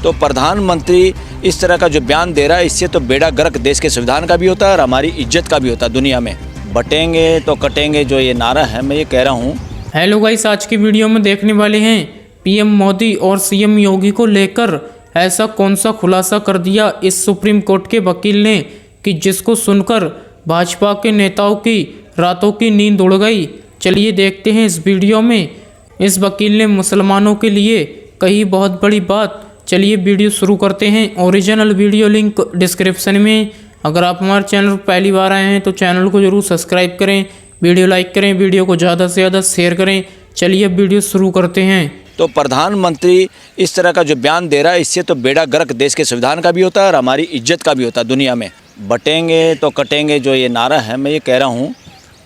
तो प्रधानमंत्री इस तरह का जो बयान दे रहा है, इससे तो बेड़ा गर्क देश के संविधान का भी होता है और हमारी इज्जत का भी होता है दुनिया में। बटेंगे तो कटेंगे जो ये नारा है, मैं ये कह रहा हूँ। हेलो गाइस, आज की वीडियो में देखने वाले हैं पीएम मोदी और सीएम योगी को लेकर ऐसा कौन सा खुलासा कर दिया इस सुप्रीम कोर्ट के वकील ने कि जिसको सुनकर भाजपा के नेताओं की रातों की नींद उड़ गई। चलिए देखते हैं इस वीडियो में। इस वकील ने मुसलमानों के लिए कही बहुत बड़ी बात। चलिए वीडियो शुरू करते हैं। ओरिजिनल वीडियो लिंक डिस्क्रिप्शन में। अगर आप हमारे चैनल पर पहली बार आए हैं तो चैनल को जरूर सब्सक्राइब करें, वीडियो लाइक करें, वीडियो को ज़्यादा से ज़्यादा शेयर करें। चलिए अब वीडियो शुरू करते हैं। तो प्रधानमंत्री इस तरह का जो बयान दे रहा है, इससे तो बेड़ा गर्क देश के संविधान का भी होता है और हमारी इज्जत का भी होता है दुनिया में। बटेंगे तो कटेंगे जो ये नारा है, मैं ये कह रहा हूँ,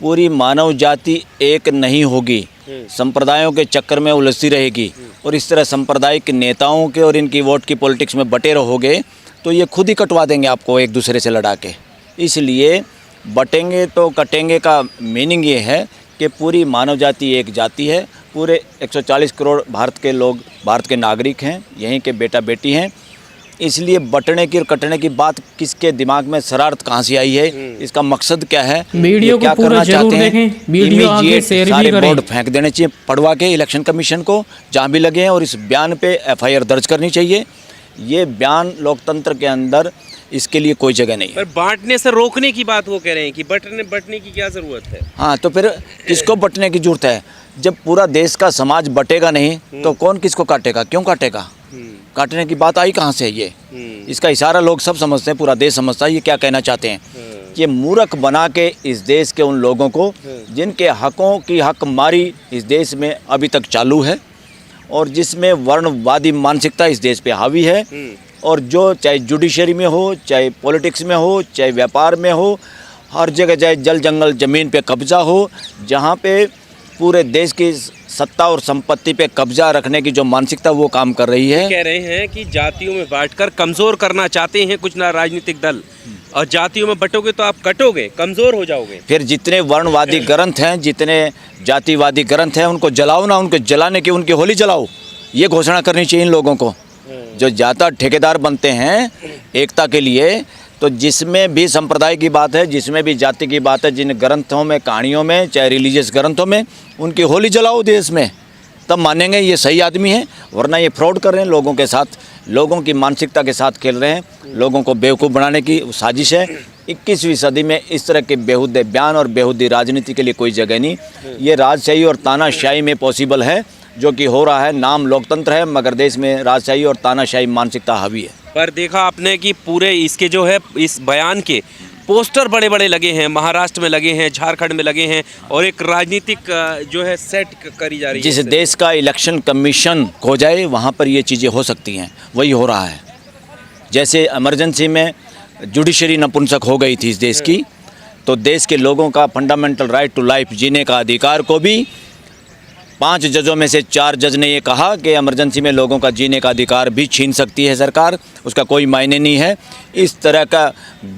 पूरी मानव जाति एक नहीं होगी, संप्रदायों के चक्कर में उलझती रहेगी और इस तरह सांप्रदायिक नेताओं के और इनकी वोट की पॉलिटिक्स में बटे रहोगे तो ये खुद ही कटवा देंगे आपको एक दूसरे से लड़ा के। इसलिए बटेंगे तो कटेंगे का मीनिंग ये है कि पूरी मानव जाति एक जाति है। पूरे 140 करोड़ भारत के लोग भारत के नागरिक हैं, यहीं के बेटा बेटी हैं। इसलिए बटने की और कटने की बात किसके दिमाग में शरारत कहाँ से आई है, इसका मकसद क्या है, वीडियो क्या को पूरा करना जरूर चाहते हैं। देखें, वीडियो आगे इमीडिएट शेयर भी सारे करें। बोर्ड फेंक देने चाहिए पढ़वा के इलेक्शन कमीशन को जहाँ भी लगे हैं और इस बयान पे FIR दर्ज करनी चाहिए। ये बयान लोकतंत्र के अंदर इसके लिए कोई जगह नहीं है। पर बांटने से रोकने की बात वो कह रहे हैं कि बटने की क्या जरूरत है। हाँ, तो फिर किसको बटने की जरूरत है? जब पूरा देश का समाज बटेगा नहीं तो कौन किसको काटेगा, क्यों काटेगा? काटने की बात आई कहाँ से है ये? इसका इशारा लोग सब समझते हैं, पूरा देश समझता है ये क्या कहना चाहते हैं। ये मूर्ख बना के इस देश के उन लोगों को जिनके हकों की हकमारी इस देश में अभी तक चालू है और जिसमें वर्णवादी मानसिकता इस देश पे हावी है, और जो चाहे जुडिशरी में हो, चाहे पॉलिटिक्स में हो, चाहे व्यापार में हो, हर जगह चाहे जल जंगल ज़मीन पे कब्जा हो, जहाँ पे पूरे देश की सत्ता और संपत्ति पे कब्जा रखने की जो मानसिकता वो काम कर रही है। कह रहे हैं कि जातियों में बांटकर कमजोर करना चाहते हैं कुछ ना राजनीतिक दल, और जातियों में बटोगे तो आप कटोगे, कमजोर हो जाओगे। फिर जितने वर्णवादी ग्रंथ हैं, जितने जातिवादी ग्रंथ हैं, उनको जलाओ ना, उनको जलाने की उनकी होली जलाओ, ये घोषणा करनी चाहिए इन लोगों को। जो ज़्यादा ठेकेदार बनते हैं एकता के लिए, तो जिसमें भी संप्रदाय की बात है, जिसमें भी जाति की बात है, जिन ग्रंथों में, कहानियों में, चाहे रिलीजियस ग्रंथों में, उनकी होली जलाओ देश में, तब मानेंगे ये सही आदमी है। वरना ये फ्रॉड कर रहे हैं लोगों के साथ, लोगों की मानसिकता के साथ खेल रहे हैं, लोगों को बेवकूफ़ बनाने की साजिश है। 21वीं सदी में इस तरह के बेहुदे बयान और बेहुदी राजनीति के लिए कोई जगह नहीं। ये राजशाही और तानाशाही में पॉसिबल है जो कि हो रहा है। नाम लोकतंत्र है मगर देश में राजशाही और तानाशाही मानसिकता हावी है। पर देखा आपने कि पूरे इसके जो है इस बयान के पोस्टर बड़े बड़े लगे हैं, महाराष्ट्र में लगे हैं, झारखंड में लगे हैं, और एक राजनीतिक जो है सेट करी जा रही है। जिस देश का इलेक्शन कमीशन खो जाए वहाँ पर ये चीज़ें हो सकती हैं, वही हो रहा है। जैसे इमरजेंसी में जुडिशरी नपुंसक हो गई थी इस देश की, तो देश के लोगों का फंडामेंटल राइट टू लाइफ, जीने का अधिकार को भी 5 जजों में से 4 जज ने ये कहा कि इमरजेंसी में लोगों का जीने का अधिकार भी छीन सकती है सरकार, उसका कोई मायने नहीं है। इस तरह का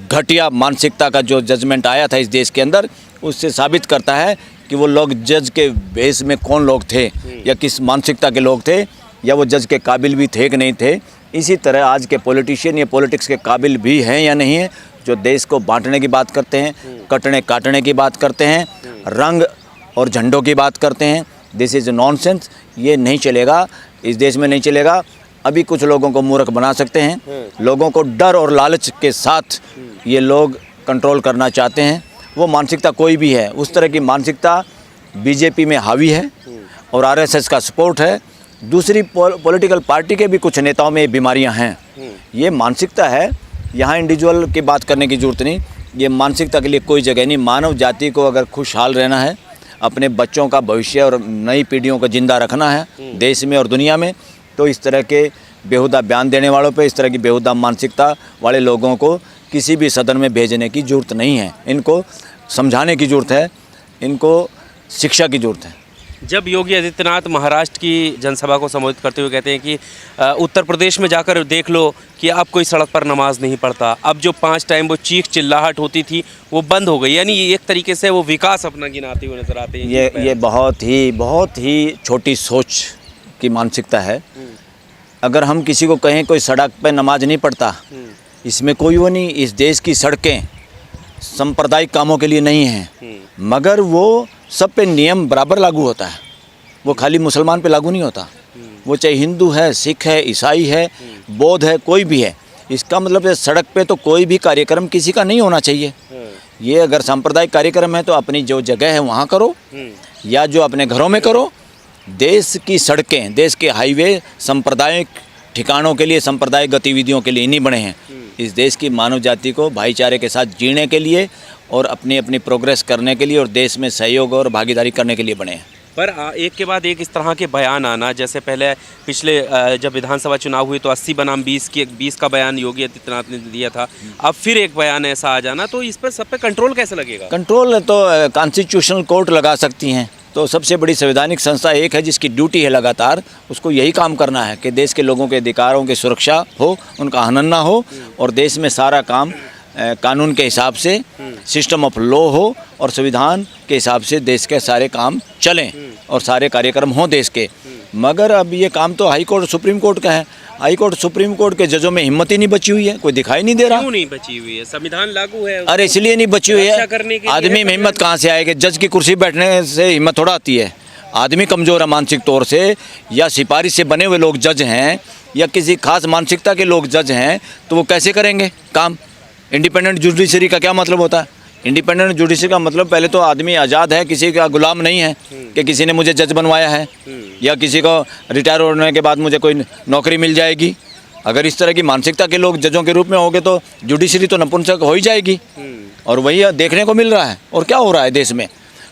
घटिया मानसिकता का जो जजमेंट आया था इस देश के अंदर, उससे साबित करता है कि वो लोग जज के भेष में कौन लोग थे या किस मानसिकता के लोग थे, या वो जज के काबिल भी थे कि नहीं थे। इसी तरह आज के पॉलिटिशियन या पॉलिटिक्स के काबिल भी हैं या नहीं है, जो देश को बांटने की बात करते हैं, कटने काटने की बात करते हैं, रंग और झंडों की बात करते हैं। This is nonsense. ये नहीं चलेगा, इस देश में नहीं चलेगा। अभी कुछ लोगों को मूर्ख बना सकते हैं, लोगों को डर और लालच के साथ ये लोग कंट्रोल करना चाहते हैं। वो मानसिकता कोई भी है, उस तरह की मानसिकता बीजेपी में हावी है और RSS का सपोर्ट है। दूसरी पॉलिटिकल पार्टी के भी कुछ नेताओं में ये बीमारियां हैं। ये मानसिकता है, यहाँ इंडिविजुअल की बात करने की ज़रूरत नहीं। ये मानसिकता के लिए कोई जगह नहीं। मानव जाति को अगर खुशहाल रहना है, अपने बच्चों का भविष्य और नई पीढ़ियों को ज़िंदा रखना है देश में और दुनिया में, तो इस तरह के बेहुदा बयान देने वालों पे, इस तरह की बेहुदा मानसिकता वाले लोगों को किसी भी सदन में भेजने की ज़रूरत नहीं है। इनको समझाने की ज़रूरत है, इनको शिक्षा की ज़रूरत है। जब योगी आदित्यनाथ महाराष्ट्र की जनसभा को संबोधित करते हुए कहते हैं कि उत्तर प्रदेश में जाकर देख लो कि अब कोई सड़क पर नमाज नहीं पढ़ता, अब जो 5 टाइम वो चीख चिल्लाहट होती थी वो बंद हो गई, यानी एक तरीके से वो विकास अपना गिनाते हुए नजर आते हैं। ये बहुत ही छोटी सोच की मानसिकता है। अगर हम किसी को कहें कोई सड़क पे नमाज नहीं पढ़ता, इसमें कोई वो नहीं। इस देश की सड़कें सांप्रदायिक कामों के लिए नहीं हैं, मगर वो सब पे नियम बराबर लागू होता है। वो खाली मुसलमान पे लागू नहीं होता, वो चाहे हिंदू है, सिख है, ईसाई है, बौद्ध है, कोई भी है। इसका मतलब है सड़क पे तो कोई भी कार्यक्रम किसी का नहीं होना चाहिए। ये अगर सांप्रदायिक कार्यक्रम है तो अपनी जो जगह है वहाँ करो, या जो अपने घरों में करो। देश की सड़कें, देश के हाईवे सांप्रदायिक ठिकानों के लिए, सांप्रदायिक गतिविधियों के लिए नहीं बने हैं। इस देश की मानव जाति को भाईचारे के साथ जीने के लिए और अपनी अपनी प्रोग्रेस करने के लिए और देश में सहयोग और भागीदारी करने के लिए बने हैं। पर एक के बाद एक इस तरह के बयान आना, जैसे पहले पिछले जब विधानसभा चुनाव हुए तो 80 बनाम 20 का बयान योगी आदित्यनाथ ने दिया था, अब फिर एक बयान ऐसा आ जाना, तो इस पर सब पे कंट्रोल कैसे लगेगा? कंट्रोल तो कॉन्स्टिट्यूशनल कोर्ट लगा सकती हैं। तो सबसे बड़ी संवैधानिक संस्था एक है जिसकी ड्यूटी है लगातार उसको यही काम करना है कि देश के लोगों के अधिकारों की सुरक्षा हो, उनका हनन ना हो, और देश में सारा काम कानून के हिसाब से, सिस्टम ऑफ लॉ हो और संविधान के हिसाब से देश के सारे काम चलें और सारे कार्यक्रम हों देश के। मगर अब ये काम तो हाई कोर्ट सुप्रीम कोर्ट का है। हाई कोर्ट सुप्रीम कोर्ट के जजों में हिम्मत ही नहीं बची हुई है, कोई दिखाई नहीं दे रहा। क्यों नहीं बची हुई है? संविधान लागू है। अरे इसलिए नहीं बची हुई है। आदमी में हिम्मत कहाँ से आएगी? जज की कुर्सी बैठने से हिम्मत थोड़ा आती है। आदमी कमज़ोर है मानसिक तौर से, या सिफारिश से बने हुए लोग जज हैं, या किसी खास मानसिकता के लोग जज हैं, तो वो कैसे करेंगे काम? इंडिपेंडेंट जुडिशरी का क्या मतलब होता है? इंडिपेंडेंट जुडिशरी का मतलब पहले तो आदमी आज़ाद है, किसी का गुलाम नहीं है कि किसी ने मुझे जज बनवाया है या किसी को रिटायर होने के बाद मुझे कोई नौकरी मिल जाएगी। अगर इस तरह की मानसिकता के लोग जजों के रूप में होंगे तो जुडिशरी तो नपुंसक हो ही जाएगी। और वही देखने को मिल रहा है। और क्या हो रहा है देश में?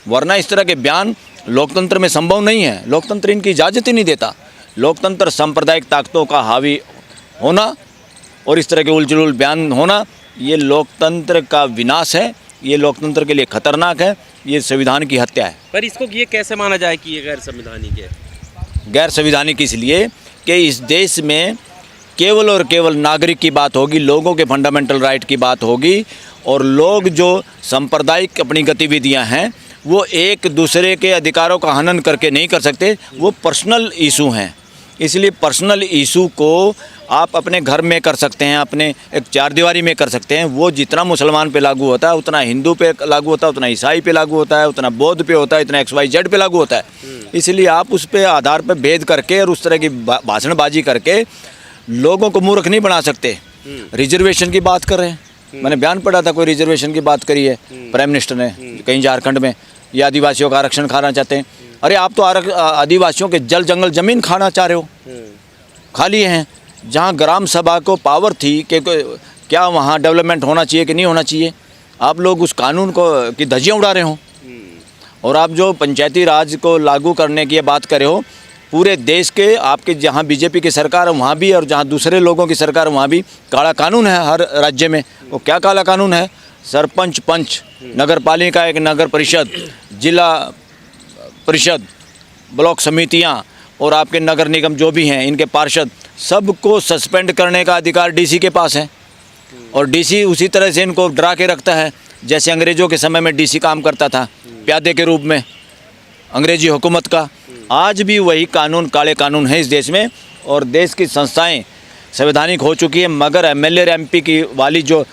वरना इस तरह के बयान लोकतंत्र में संभव नहीं है। लोकतंत्र इनकी इजाज़त ही नहीं देता। लोकतंत्र सांप्रदायिक ताकतों का हावी होना और इस तरह के उलझुल बयान होना, ये लोकतंत्र का विनाश है, ये लोकतंत्र के लिए खतरनाक है, ये संविधान की हत्या है। पर इसको ये कैसे माना जाए कि ये गैर संवैधानिक है? गैर संवैधानिक इसलिए कि इस देश में केवल और केवल नागरिक की बात होगी, लोगों के फंडामेंटल राइट की बात होगी, और लोग जो सांप्रदायिक अपनी गतिविधियां हैं वो एक दूसरे के अधिकारों का हनन करके नहीं कर सकते। वो पर्सनल इशू हैं। इसलिए पर्सनल इशू को आप अपने घर में कर सकते हैं, अपने एक चारदीवारी में कर सकते हैं। वो जितना मुसलमान पे लागू होता है उतना हिंदू पे लागू होता है, उतना ईसाई पे लागू होता है, उतना बौद्ध पे होता है, इतना XYZ पे लागू होता है। इसलिए आप उस पे आधार पे भेद करके और उस तरह की भाषणबाजी करके लोगों को मूर्ख नहीं बना सकते। रिजर्वेशन की बात कर रहे हैं, मैंने बयान पढ़ा था, कोई रिजर्वेशन की बात करी है प्राइम मिनिस्टर ने कहीं झारखंड में, ये आदिवासियों का आरक्षण खाना चाहते हैं। अरे आप तो आदिवासियों के जल जंगल जमीन खाना चाह रहे हो, खा लिए हैं। जहाँ ग्राम सभा को पावर थी कि क्या वहाँ डेवलपमेंट होना चाहिए कि नहीं होना चाहिए, आप लोग उस कानून को की धज्जियाँ उड़ा रहे हो। और आप जो पंचायती राज को लागू करने की बात कर रहे हो, पूरे देश के आपके जहाँ बीजेपी की सरकार है वहाँ भी, और जहाँ दूसरे लोगों की सरकार वहाँ भी काला कानून है हर राज्य में। वो क्या काला कानून है? सरपंच, पंच, नगर पालिका, एक नगर परिषद, जिला परिषद, ब्लॉक समितियाँ और आपके नगर निगम जो भी हैं, इनके पार्षद, सबको सस्पेंड करने का अधिकार डीसी के पास है। और डीसी उसी तरह से इनको डरा के रखता है जैसे अंग्रेज़ों के समय में डीसी काम करता था, प्यादे के रूप में अंग्रेजी हुकूमत का। आज भी वही कानून, काले कानून है इस देश में, और देश की संस्थाएं संवैधानिक हो चुकी है। मगर MLA और MP की वाली जो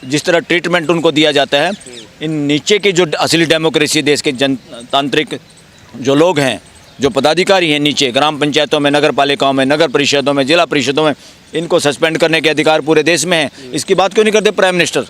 जिस तरह ट्रीटमेंट उनको दिया जाता है, इन नीचे की जो असली डेमोक्रेसी, देश के जनतांत्रिक जो लोग हैं, जो पदाधिकारी हैं नीचे ग्राम पंचायतों में, नगर पालिकाओं में, नगर परिषदों में, जिला परिषदों में, इनको सस्पेंड करने के अधिकार पूरे देश में है। इसकी बात क्यों नहीं करते प्राइम मिनिस्टर?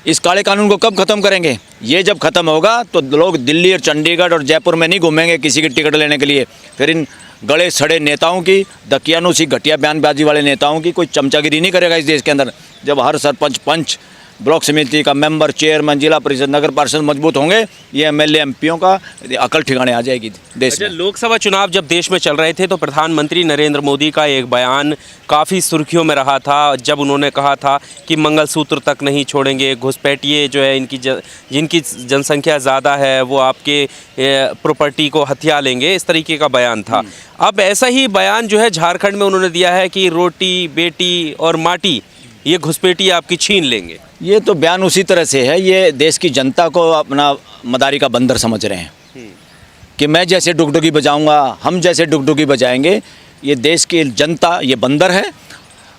इस काले कानून को कब ख़त्म करेंगे? ये जब ख़त्म होगा तो लोग दिल्ली और चंडीगढ़ और जयपुर में नहीं घूमेंगे किसी की टिकट लेने के लिए। फिर इन गले सड़े नेताओं की, दकियानूसी घटिया बयानबाजी वाले नेताओं की कोई चमचागिरी नहीं करेगा इस देश के अंदर। जब हर सरपंच, पंच, ब्लॉक समिति का मेंबर, चेयरमैन, जिला परिषद, नगर पार्षद मजबूत होंगे, ये MLA MPओं का अकल ठिकाने आ जाएगी देश में। लोकसभा चुनाव जब देश में चल रहे थे तो प्रधानमंत्री नरेंद्र मोदी का एक बयान काफ़ी सुर्खियों में रहा था, जब उन्होंने कहा था कि मंगलसूत्र तक नहीं छोड़ेंगे, घुसपैठिए जो है जिनकी जनसंख्या ज़्यादा है वो आपके प्रॉपर्टी को हथिया लेंगे, इस तरीके का बयान था। अब ऐसा ही बयान जो है झारखंड में उन्होंने दिया है कि रोटी, बेटी और माटी, ये घुसपैठिए आपकी छीन लेंगे। ये तो बयान उसी तरह से है, ये देश की जनता को अपना मदारी का बंदर समझ रहे हैं कि मैं जैसे डुगडुगी बजाऊंगा, हम जैसे डुगडुगी बजाएंगे। ये देश की जनता ये बंदर है,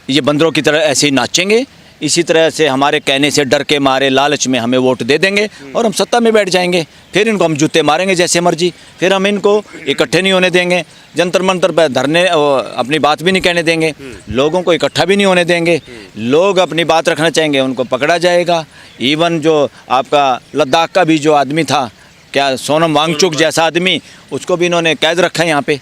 ये बंदरों की तरह ऐसे ही नाचेंगे, इसी तरह से हमारे कहने से डर के मारे लालच में हमें वोट दे देंगे और हम सत्ता में बैठ जाएंगे। फिर इनको हम जूते मारेंगे जैसे मर्जी, फिर हम इनको इकट्ठे नहीं होने देंगे, जंतर मंतर पर धरने अपनी बात भी नहीं कहने देंगे, लोगों को इकट्ठा भी नहीं होने देंगे। लोग अपनी बात रखना चाहेंगे उनको पकड़ा जाएगा। इवन जो आपका लद्दाख का भी जो आदमी था, क्या सोनम वांगचुक जैसा आदमी, उसको भी इन्होंने कैद रखा है यहाँ पे।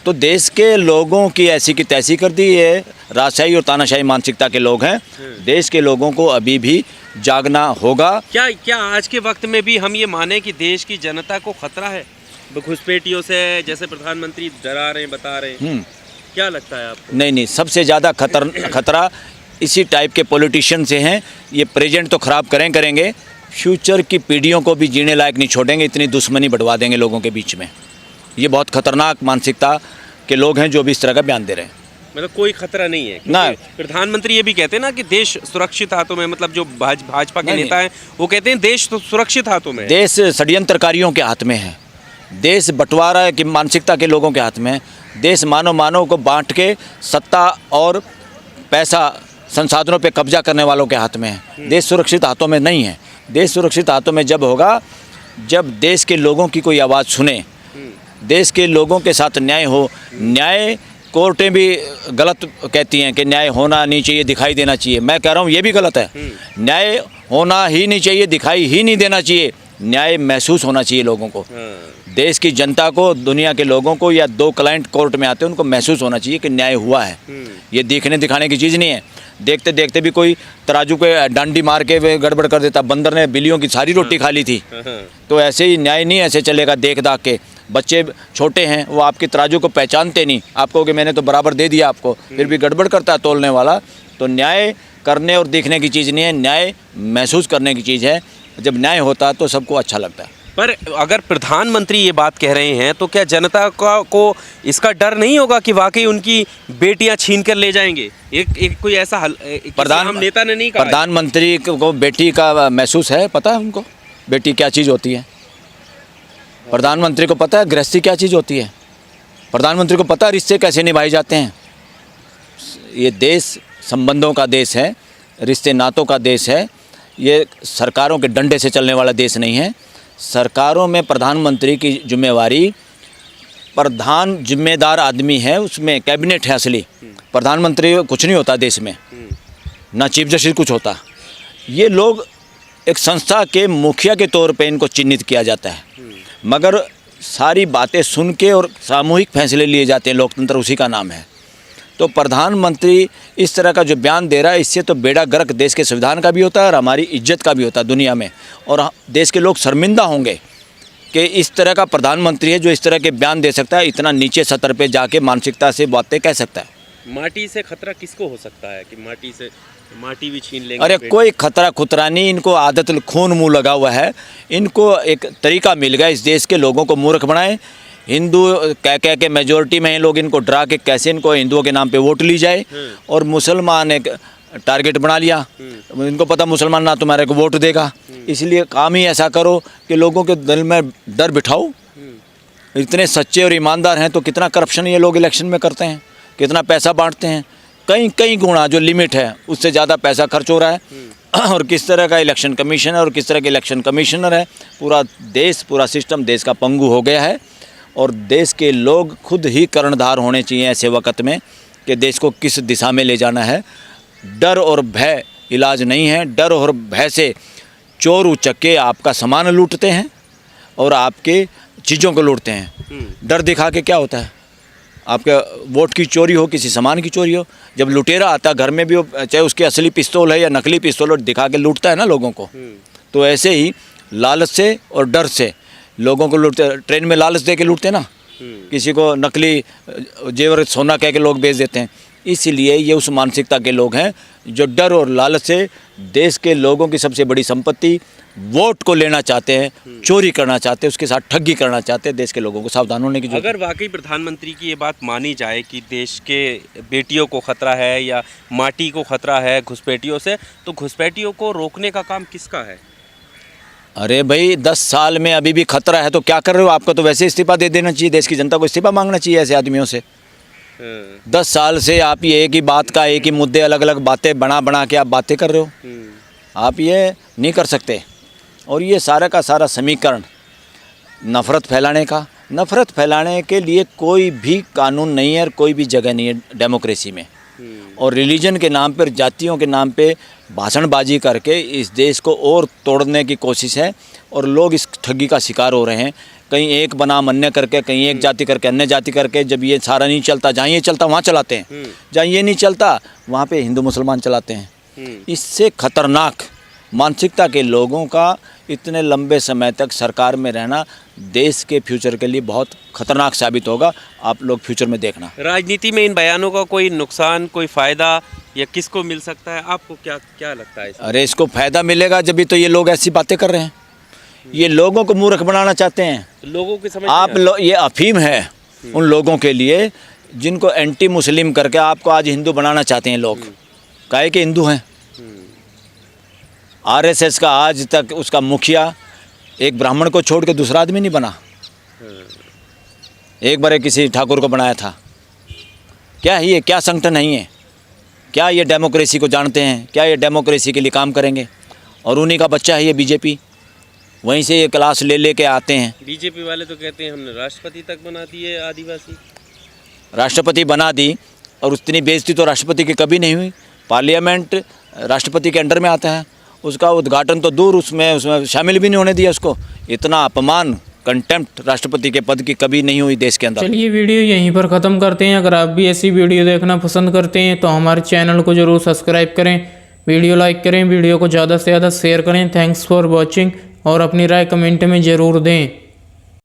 तो देश के लोगों की ऐसी की तैसी कर दी। ये राजशाही और तानाशाही मानसिकता के लोग हैं। देश के लोगों को अभी भी जागना होगा। क्या आज के वक्त में भी हम ये माने कि देश की जनता को खतरा है घुसपैठियों से, जैसे प्रधानमंत्री डरा रहे हैं, बता रहे हैं? क्या लगता है आपको? नहीं, सबसे ज़्यादा खतरा इसी टाइप के पॉलिटिशियन से हैं। ये प्रेजेंट तो ख़राब करेंगे, फ्यूचर की पीढ़ियों को भी जीने लायक नहीं छोड़ेंगे, इतनी दुश्मनी बढ़वा देंगे लोगों के बीच में। ये बहुत खतरनाक मानसिकता के लोग हैं जो भी इस तरह का बयान दे रहे हैं। मतलब कोई खतरा नहीं है ना। प्रधानमंत्री ये भी कहते हैं ना कि देश सुरक्षित हाथों में, मतलब जो भाजपा के नेता हैं वो कहते हैं देश तो सुरक्षित हाथों में है। देश षड्यंत्रकारियों के हाथ में है, देश बंटवारा की मानसिकता के लोगों के हाथ में है। देश मानव को बांट के सत्ता और पैसा संसाधनों पे कब्जा करने वालों के हाथ में है। देश सुरक्षित हाथों में नहीं है। देश सुरक्षित हाथों में जब होगा जब देश के लोगों की कोई आवाज़ सुने, देश के लोगों के साथ न्याय हो। न्याय कोर्टें भी गलत कहती हैं कि न्याय होना नहीं चाहिए, दिखाई देना चाहिए। मैं कह रहा हूँ ये भी गलत है। न्याय होना ही नहीं चाहिए, दिखाई ही नहीं देना चाहिए। न्याय महसूस होना चाहिए लोगों को, देश की जनता को, दुनिया के लोगों को, या दो क्लाइंट कोर्ट में आते हैं उनको महसूस होना चाहिए कि न्याय हुआ है। ये दिखने दिखाने की चीज़ नहीं है। देखते देखते भी कोई तराजू के डंडी मार के वे गड़बड़ कर देता। बंदर ने बिल्लियों की सारी रोटी खा ली थी। तो ऐसे ही न्याय नहीं ऐसे चलेगा देख दाख के। बच्चे छोटे हैं, वो आपकी तराजू को पहचानते नहीं। आप कहोगे मैंने तो बराबर दे दिया आपको, फिर भी गड़बड़ करता है तोलने वाला। तो न्याय करने और देखने की चीज़ नहीं है, न्याय महसूस करने की चीज़ है। जब न्याय होता है तो सबको अच्छा लगता है। पर अगर प्रधानमंत्री ये बात कह रहे हैं तो क्या जनता को इसका डर नहीं होगा कि वाकई उनकी बेटियां छीन कर ले जाएंगे? एक कोई ऐसा नेता ने नहीं कहा। प्रधानमंत्री को बेटी का महसूस है, पता है उनको बेटी क्या चीज़ होती है? प्रधानमंत्री को पता है गृहस्थी क्या चीज़ होती है? प्रधानमंत्री को पता है रिश्ते कैसे निभाए जाते हैं? ये देश संबंधों का देश है, रिश्ते नातों का देश है। ये सरकारों के डंडे से चलने वाला देश नहीं है। सरकारों में प्रधानमंत्री की जिम्मेवारी, प्रधान जिम्मेदार आदमी है, उसमें कैबिनेट है असली। प्रधानमंत्री कुछ नहीं होता देश में, ना चीफ जस्टिस कुछ होता। ये लोग एक संस्था के मुखिया के तौर पे इनको चिन्हित किया जाता है, मगर सारी बातें सुन के और सामूहिक फैसले लिए जाते हैं। लोकतंत्र उसी का नाम है। तो प्रधानमंत्री इस तरह का जो बयान दे रहा है, इससे तो बेड़ा गर्क देश के संविधान का भी होता है और हमारी इज्जत का भी होता है दुनिया में। और देश के लोग शर्मिंदा होंगे कि इस तरह का प्रधानमंत्री है जो इस तरह के बयान दे सकता है, इतना नीचे सतर पे जाके मानसिकता से बातें कह सकता है। माटी से खतरा किसको हो सकता है कि माटी भी छीन लेंगे? अरे कोई खतरा खुतरा नहीं, इनको आदत खून मुँह लगा हुआ है। इनको एक तरीका मिल गया इस देश के लोगों को मूर्ख बनाए। हिंदू कह के मेजोरिटी में ये लोग इनको डरा के कैसे इनको हिंदुओं के नाम पे वोट ली जाए, और मुसलमान एक टारगेट बना लिया। इनको पता मुसलमान ना तुम्हारे को वोट देगा, इसलिए काम ही ऐसा करो कि लोगों के दिल में डर बिठाओ। इतने सच्चे और ईमानदार हैं तो कितना करप्शन ये लोग इलेक्शन में करते हैं, कितना पैसा बांटते हैं। कई गुना जो लिमिट है उससे ज़्यादा पैसा खर्च हो रहा है। और किस तरह का इलेक्शन कमीशन है और किस तरह के इलेक्शन कमिश्नर है। पूरा देश, पूरा सिस्टम देश का पंगु हो गया है। और देश के लोग खुद ही कर्णधार होने चाहिए ऐसे वक्त में कि देश को किस दिशा में ले जाना है। डर और भय इलाज नहीं है। डर और भय से चोर उचक्के आपका सामान लूटते हैं और आपके चीज़ों को लूटते हैं। डर दिखा के क्या होता है? आपके वोट की चोरी हो, किसी सामान की चोरी हो। जब लुटेरा आता घर में भी हो, चाहे उसकी असली पिस्तौल है या नकली पिस्तौल, और दिखा के लूटता है ना लोगों को। तो ऐसे ही लालच से और डर से लोगों को लूटते। ट्रेन में लालच दे के लूटते ना, किसी को नकली जेवर सोना कह के लोग बेच देते हैं। इसलिए ये उस मानसिकता के लोग हैं जो डर और लालच से देश के लोगों की सबसे बड़ी संपत्ति वोट को लेना चाहते हैं, चोरी करना चाहते हैं, उसके साथ ठगी करना चाहते हैं। देश के लोगों को सावधान होने की जरूरत। अगर वाकई प्रधानमंत्री की ये बात मानी जाए कि देश के बेटियों को खतरा है या माटी को खतरा है घुसपैठियों से, तो घुसपैठियों को रोकने का काम किसका है? अरे भाई 10 साल में अभी भी खतरा है तो क्या कर रहे हो? आपको तो वैसे इस्तीफा दे देना चाहिए। देश की जनता को इस्तीफा मांगना चाहिए ऐसे आदमियों से। 10 साल से आप ये एक ही बात का, एक ही मुद्दे, अलग अलग बातें बना के आप बातें कर रहे हो। आप ये नहीं कर सकते। और ये सारा का सारा समीकरण नफ़रत फैलाने का, नफ़रत फैलाने के लिए कोई भी कानून नहीं है और कोई भी जगह नहीं है डेमोक्रेसी में। और रिलीजन के नाम पर, जातियों के नाम पे भाषणबाजी करके इस देश को और तोड़ने की कोशिश है और लोग इस ठगी का शिकार हो रहे हैं। कहीं एक बनाम अन्य करके, कहीं एक जाति करके अन्य जाति करके, जब ये सारा नहीं चलता, जहाँ ये चलता वहाँ चलाते हैं, जहाँ ये नहीं चलता वहाँ पे हिंदू मुसलमान चलाते हैं। इससे खतरनाक मानसिकता के लोगों का इतने लंबे समय तक सरकार में रहना देश के फ्यूचर के लिए बहुत खतरनाक साबित होगा। आप लोग फ्यूचर में देखना। राजनीति में इन बयानों का कोई नुकसान, कोई फ़ायदा या किसको मिल सकता है? आपको क्या लगता है? अरे इसको फ़ायदा मिलेगा जब भी तो ये लोग ऐसी बातें कर रहे हैं। ये लोगों को मूर्ख बनाना चाहते हैं। लोगों की समझ आप ये अफीम है उन लोगों के लिए जिनको एंटी मुस्लिम करके आपको आज हिंदू बनाना चाहते हैं लोग। काहे के हिंदू हैं। आरएसएस का आज तक उसका मुखिया एक ब्राह्मण को छोड़ के दूसरा आदमी नहीं बना। एक बार किसी ठाकुर को बनाया था। क्या है ये? क्या संगठन नहीं है? क्या ये डेमोक्रेसी को जानते हैं? क्या ये डेमोक्रेसी के लिए काम करेंगे? और उन्हीं का बच्चा है ये बीजेपी। वहीं से ये क्लास ले के आते हैं। बीजेपी वाले तो कहते हैं हमने राष्ट्रपति तक बना दिए आदिवासी। राष्ट्रपति बना दी और उतनी बेइज्जती तो राष्ट्रपति की कभी नहीं हुई। पार्लियामेंट राष्ट्रपति के अंडर में आता है। उसका उद्घाटन तो दूर, उसमें शामिल भी नहीं होने दिया उसको। इतना अपमान, कंटेम्प्ट राष्ट्रपति के पद की कभी नहीं हुई देश के अंदर। चलिए वीडियो यहीं पर ख़त्म करते हैं। अगर आप भी ऐसी वीडियो देखना पसंद करते हैं तो हमारे चैनल को ज़रूर सब्सक्राइब करें, वीडियो लाइक करें, वीडियो को ज़्यादा से ज़्यादा शेयर करें। थैंक्स फॉर वॉचिंग और अपनी राय कमेंट में ज़रूर दें।